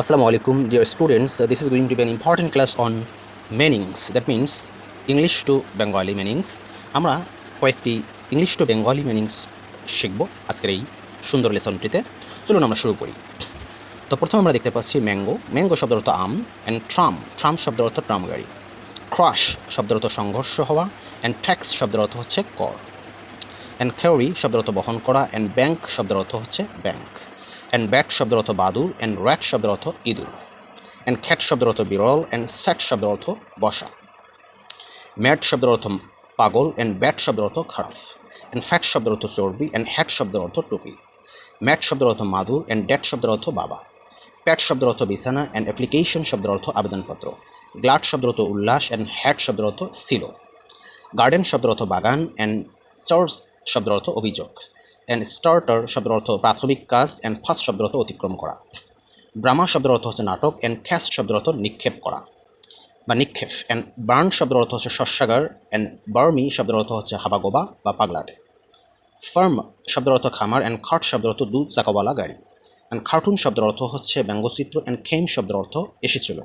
Assalamu alaikum, dear students. This is going to be an important class on meanings. That means English to Bengali meanings. আমরা কয়েকটি English to Bengali meanings শিখব আজকের এই সুন্দর লেসনটিতে। চলুন আমরা শুরু করি। তো প্রথমে আমরা দেখতে পাচ্ছি ম্যাঙ্গো। ম্যাঙ্গো শব্দের অর্থ আম। অ্যান্ড ট্রাম, ট্রাম শব্দের অর্থ ট্রাম গাড়ি। ক্রাশ শব্দের অর্থ সংঘর্ষ হওয়া। অ্যান্ড ট্যাক্স শব্দের অর্থ হচ্ছে কর। অ্যান্ড ক্যারি শব্দের অর্থ বহন করা। অ্যান্ড ব্যাংক শব্দের অর্থ হচ্ছে ব্যাংক। অ্যান্ড ব্যাট শব্দের অর্থ বাদুর। অ্যান্ড র্যাট শব্দের অর্থ ইঁদুর। অ্যান্ড খ্যাট শব্দের অর্থ বিরল। অ্যান্ড স্যাট শব্দের অর্থ বসা। ম্যাড শব্দের অর্থ পাগল। অ্যান্ড ব্যাট শব্দের অর্থ খারাপ। অ্যান্ড ফ্যাট শব্দের অর্থ চর্বি। অ্যান্ড হ্যাট শব্দের অর্থ টুপি। ম্যাট শব্দের অর্থ মাদুর। অ্যান্ড ড্যাট শব্দের অর্থ বাবা। প্যাট শব্দের অর্থ বিছানা। অ্যান্ড অ্যাপ্লিকেশন শব্দের অর্থ আবেদনপত্র। গ্লাড শব্দের অর্থ উল্লাস। অ্যান্ড হ্যাট শব্দের অর্থ ছিল। গার্ডেন শব্দের অর্থ বাগান। অ্যান্ড স্টার্স শব্দের অর্থ অভিযোগ। অ্যান্ড স্টার্টার শব্দের অর্থ প্রাথমিক কাজ। অ্যান্ড ফার্স্ট শব্দের অর্থ অতিক্রম করা। ড্রামা শব্দের অর্থ হচ্ছে নাটক। অ্যান্ড ক্যাস্ট শব্দের অর্থ নিক্ষেপ করা বা নিক্ষেপ। অ্যান্ড বার্ন শব্দের অর্থ হচ্ছে শস্যাগার। অ্যান্ড বার্মি শব্দের অর্থ হচ্ছে হাবাগোবা বা পাগলাটে। ফার্ম শব্দের অর্থ খামার। অ্যান্ড খাট শব্দের অর্থ দুধ চাকাওয়ালা গাড়ি। অ্যান্ড কার্টুন শব্দের অর্থ হচ্ছে ব্যঙ্গচিত্র। অ্যান্ড খেম শব্দের অর্থ এসেছিল।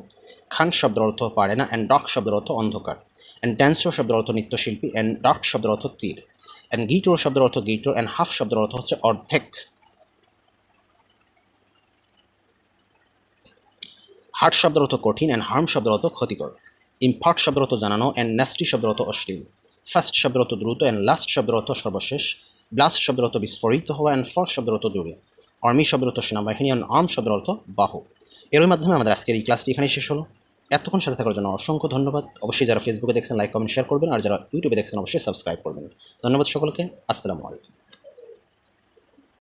খান শব্দের অর্থ পারে না। অ্যান্ড ডক শব্দের অর্থ অন্ধকার। অ্যান্ড ড্যান্সার শব্দের অর্থ নৃত্যশিল্পী। অ্যান্ড ডাক্ট শব্দের অর্থ তীর। অ্যান্ড গিটোর শব্দের অর্থ গিটোর। অ্যান্ড হাফ শব্দের অর্থ হচ্ছে অর্ধেক। হার্ট শব্দের অর্থ কঠিন। অ্যান্ড হার্ম শব্দের অর্থ ক্ষতিকর। ইম্পার্ট শব্দের অর্থ জানানো। অ্যান্ড ন্যাস্টি শব্দের অর্থ অশ্লীল। ফার্স্ট শব্দের অর্থ দ্রুত। অ্যান্ড লাস্ট শব্দের অর্থ সর্বশেষ। ব্লাস্ট শব্দের অর্থ বিস্ফোরিত হওয়া। অ্যান্ড ফর শব্দের অর্থ দূরে। আর্মি শব্দের অর্থ সেনাবাহিনী। অ্যান্ড আর্ম শব্দের অর্থ বাহু। এর মাধ্যমে আমাদের আজকের এই ক্লাসটি এখানেই শেষ হলো। এতক্ষণ সাথে থাকার জন্য অসংখ্য ধন্যবাদ। অবশ্যই যারা ফেসবুকে দেখছেন লাইক কমেন্ট শেয়ার করবেন, আর যারা ইউটিউবে দেখছেন অবশ্যই সাবস্ক্রাইব করবেন। ধন্যবাদ সকলকে। আসসালামু আলাইকুম।